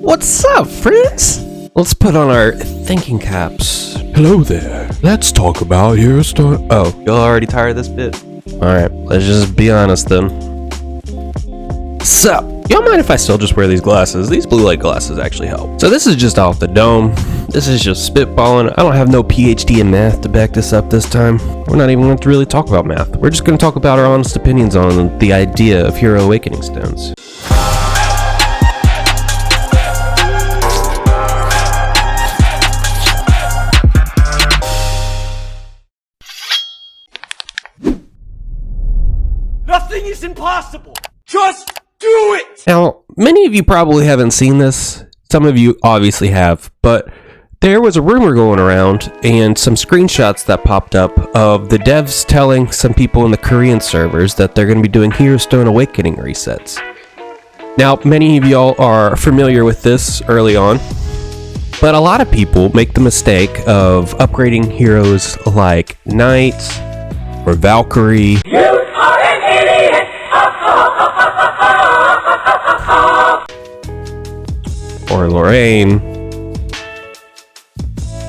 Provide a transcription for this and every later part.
What's up, friends? Let's put on our thinking caps. Hello there. Let's talk about Hero Stone. Oh, you're already tired of this bit? Alright, let's just be honest then. Sup? Y'all mind if I still just wear these glasses? These blue light glasses actually help. So this is just off the dome. This is just spitballing. I don't have no PhD in math to back this up this time. We're not even going to really talk about math. We're just going to talk about our honest opinions on the idea of Hero Awakening Stones. Nothing is impossible! Just do it! Now, many of you probably haven't seen this. Some of you obviously have, but there was a rumor going around and some screenshots that popped up of the devs telling some people in the Korean servers that they're going to be doing Hero Stone Awakening resets. Now, many of y'all are familiar with this early on, but a lot of people make the mistake of upgrading heroes like Knight or Valkyrie. Or Lorraine.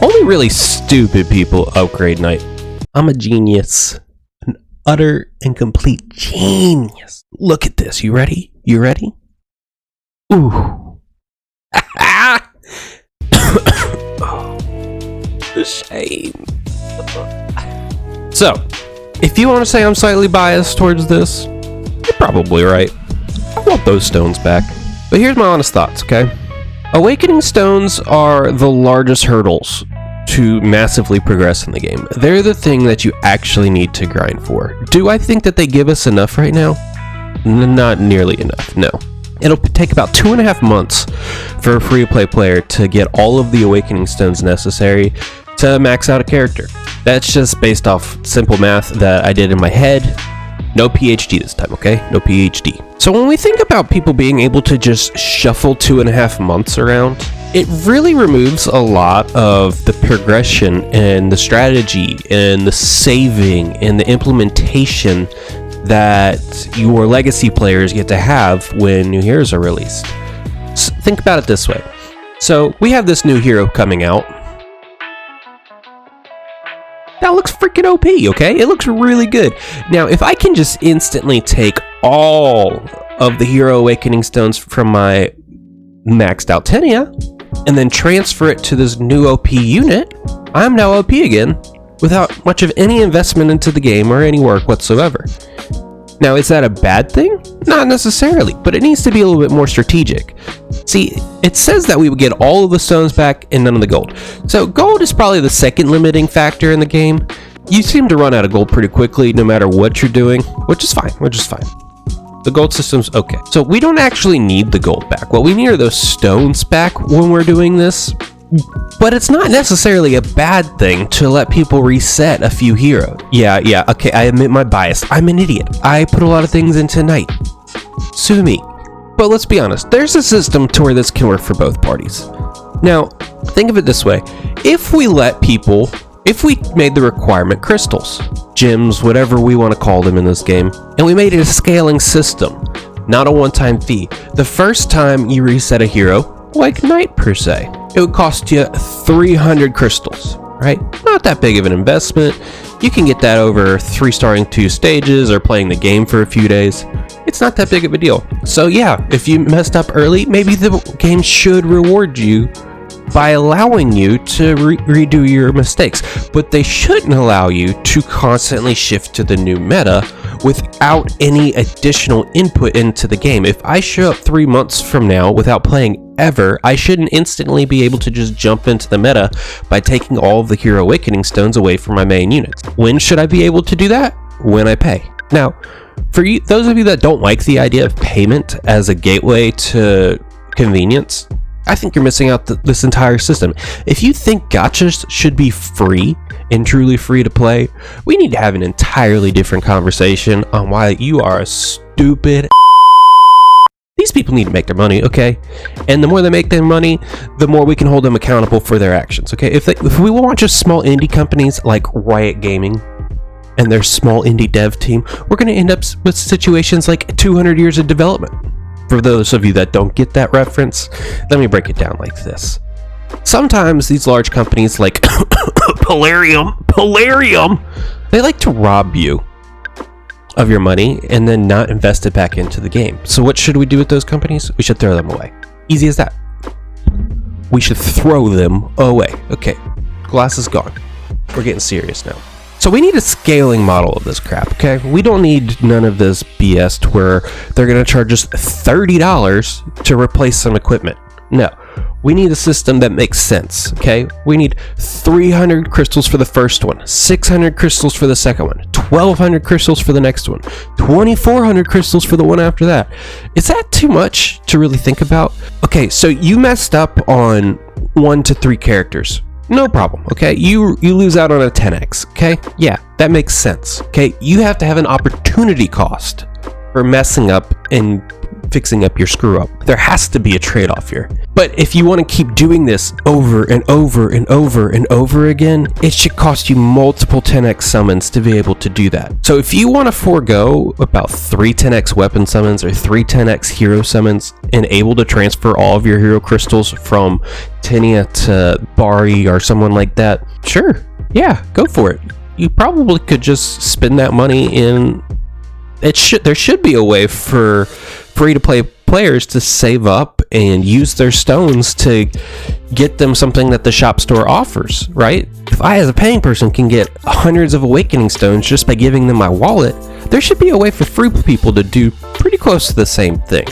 Only really stupid people upgrade Knight. I'm a genius. An utter and complete genius. Look at this. You ready? You ready? Ooh. The shame. So, if you want to say I'm slightly biased towards this, you're probably right. I want those stones back. But here's my honest thoughts, okay? Awakening stones are the largest hurdles to massively progress in the game. They're the thing that you actually need to grind for. Do I think that they give us enough right now? Not nearly enough, no. It'll take about 2.5 months for a free-to-play player to get all of the awakening stones necessary to max out a character. That's just based off simple math that I did in my head. No PhD this time, okay? No PhD. So when we think about people being able to just shuffle 2.5 months around, it really removes a lot of the progression and the strategy and the saving and the implementation that your legacy players get to have when new heroes are released. So think about it this way. So we have this new hero coming out. That looks freaking OP, okay? It looks really good. Now, if I can just instantly take all of the Hero Awakening Stones from my maxed out Tenia, and then transfer it to this new OP unit, I'm now OP again, without much of any investment into the game or any work whatsoever. Now, is that a bad thing? Not necessarily, but it needs to be a little bit more strategic. See, it says that we would get all of the stones back and none of the gold. So gold is probably the second limiting factor in the game. You seem to run out of gold pretty quickly no matter what you're doing, which is fine. The gold system's okay. So we don't actually need the gold back. What we need are those stones back when we're doing this. But it's not necessarily a bad thing to let people reset a few heroes. Yeah, okay, I admit my bias. I'm an idiot. I put a lot of things into Knight. Sue me. But let's be honest, there's a system to where this can work for both parties. Now, think of it this way. If we made the requirement crystals, gems, whatever we want to call them in this game, and we made it a scaling system, not a one-time fee. The first time you reset a hero, like Knight per se, it would cost you 300 crystals, right? Not that big of an investment. You can get that over 3-starring 2 stages or playing the game for a few days. It's not that big of a deal. So yeah, if you messed up early, maybe the game should reward you by allowing you to redo your mistakes, but they shouldn't allow you to constantly shift to the new meta without any additional input into the game. If I show up 3 months from now without playing ever, I shouldn't instantly be able to just jump into the meta by taking all of the Hero Awakening Stones away from my main units. When should I be able to do that? When I pay. Now, for you, those of you that don't like the idea of payment as a gateway to convenience, I think you're missing out this entire system. If you think gachas should be free and truly free to play, we need to have an entirely different conversation on why you are a stupid. These people need to make their money, okay? And the more they make their money, the more we can hold them accountable for their actions, okay? If we want just small indie companies like Riot Gaming and their small indie dev team, we're going to end up with situations like 200 years of development. For those of you that don't get that reference, let me break it down like this. Sometimes these large companies like Polarium, they like to rob you of your money and then not invest it back into the game. So what should we do with those companies? We should throw them away. Easy as that. We should throw them away. Okay, glass is gone. We're getting serious now. So we need a scaling model of this crap, okay? We don't need none of this BS to where they're going to charge us $30 to replace some equipment. No, we need a system that makes sense, okay? We need 300 crystals for the first one, 600 crystals for the second one, 1,200 crystals for the next one, 2,400 crystals for the one after that. Is that too much to really think about? Okay, so you messed up on 1 to 3 characters. No problem, okay? You lose out on a 10x, okay? Yeah, that makes sense, okay? You have to have an opportunity cost for messing up and fixing up your screw up. There has to be a trade-off here. But if you want to keep doing this over and over and over and over again, it should cost you multiple 10x summons to be able to do that. So if you want to forego about 3 10x weapon summons or 3 10x hero summons and able to transfer all of your hero crystals from Tenia to Bari or someone like that, sure, yeah, go for it. You probably could just spend that money in... There should be a way for free-to-play players to save up and use their stones to get them something that the shop store offers, right? If I, as a paying person, can get hundreds of awakening stones just by giving them my wallet, there should be a way for free people to do pretty close to the same thing.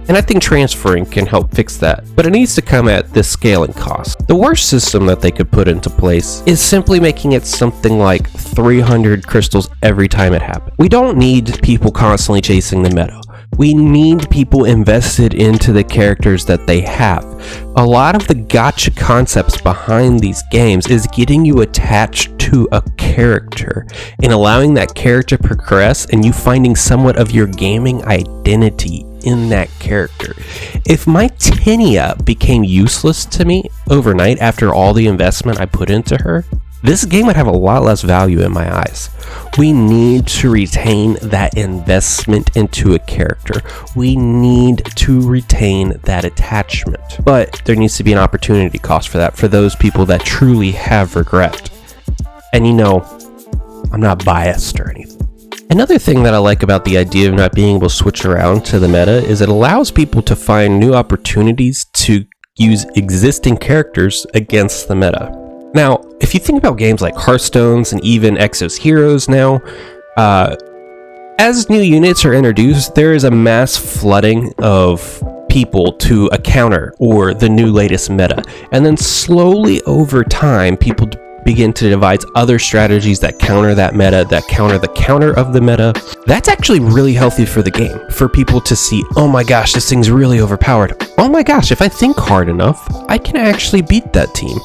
And I think transferring can help fix that, but it needs to come at this scaling cost. The worst system that they could put into place is simply making it something like 300 crystals every time it happens. We don't need people constantly chasing the meta. We need people invested into the characters that they have. A lot of the gacha concepts behind these games is getting you attached to a character and allowing that character to progress and you finding somewhat of your gaming identity in that character. If my Tenia became useless to me overnight after all the investment I put into her, this game would have a lot less value in my eyes. We need to retain that investment into a character. We need to retain that attachment. But there needs to be an opportunity cost for that, for those people that truly have regret. And you know, I'm not biased or anything. Another thing that I like about the idea of not being able to switch around to the meta is it allows people to find new opportunities to use existing characters against the meta. Now, if you think about games like Hearthstones and even Exos Heroes now, as new units are introduced, there is a mass flooding of people to a counter or the new latest meta. And then slowly over time, people begin to devise other strategies that counter that meta, that counter the counter of the meta. That's actually really healthy for the game, for people to see, oh my gosh, this thing's really overpowered. Oh my gosh, if I think hard enough, I can actually beat that team.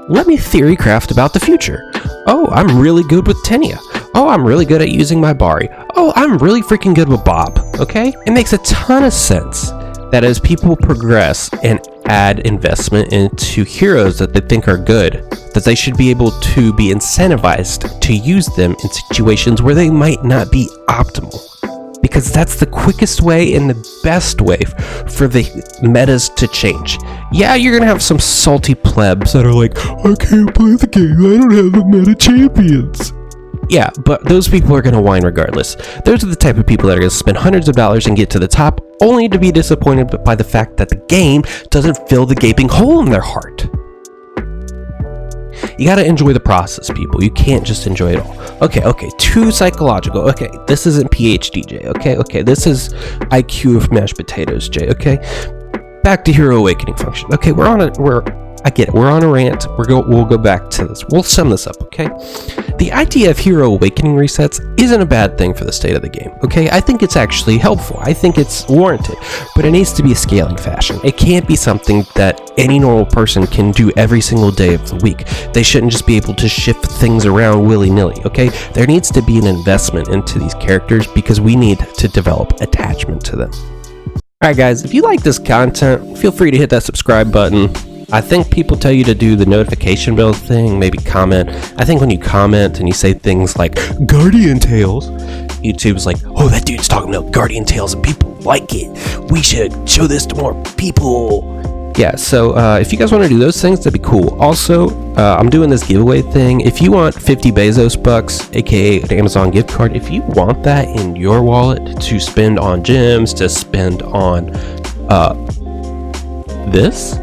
Let me theory craft about the future. Oh, I'm really good with Tenia. Oh, I'm really good at using my Bari. Oh, I'm really freaking good with Bob, okay? It makes a ton of sense that as people progress and add investment into heroes that they think are good, that they should be able to be incentivized to use them in situations where they might not be optimal. Because that's the quickest way and the best way for the metas to change. Yeah, you're gonna have some salty plebs that are like, I can't play the game, I don't have the meta champions. Yeah, but those people are gonna whine regardless. Those are the type of people that are gonna spend hundreds of dollars and get to the top, only to be disappointed by the fact that the game doesn't fill the gaping hole in their heart. You gotta enjoy the process, people. You can't just enjoy it all. Okay, too psychological. Okay, this isn't PhD, Jay. Okay, this is IQ of mashed potatoes, Jay. Okay, back to Hero Awakening function. Okay, I get it. We're on a rant. We'll go back to this. We'll sum this up, okay? The idea of Hero Awakening resets isn't a bad thing for the state of the game, okay? I think it's actually helpful. I think it's warranted, but it needs to be a scaling fashion. It can't be something that any normal person can do every single day of the week. They shouldn't just be able to shift things around willy-nilly, okay? There needs to be an investment into these characters because we need to develop attachment to them. Alright guys, if you like this content, feel free to hit that subscribe button. I think people tell you to do the notification bell thing, maybe comment. I think when you comment and you say things like Guardian Tales, YouTube's like, oh, that dude's talking about Guardian Tales and people like it. We should show this to more people. Yeah, so if you guys want to do those things, that'd be cool. Also, I'm doing this giveaway thing. If you want 50 Bezos bucks, aka an Amazon gift card, if you want that in your wallet to spend on gyms, to spend on this,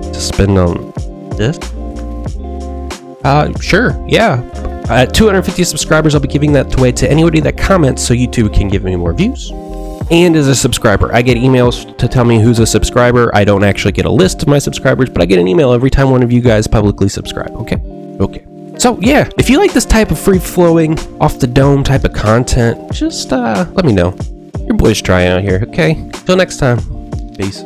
to spend on this, sure, yeah. At 250 subscribers, I'll be giving that away to anybody that comments so YouTube can give me more views. And as a subscriber, I get emails to tell me who's a subscriber. I don't actually get a list of my subscribers, but I get an email every time one of you guys publicly subscribe, okay? Okay. So, yeah, if you like this type of free-flowing, off-the-dome type of content, just let me know. Your boy's trying out here, okay? Till next time. Peace.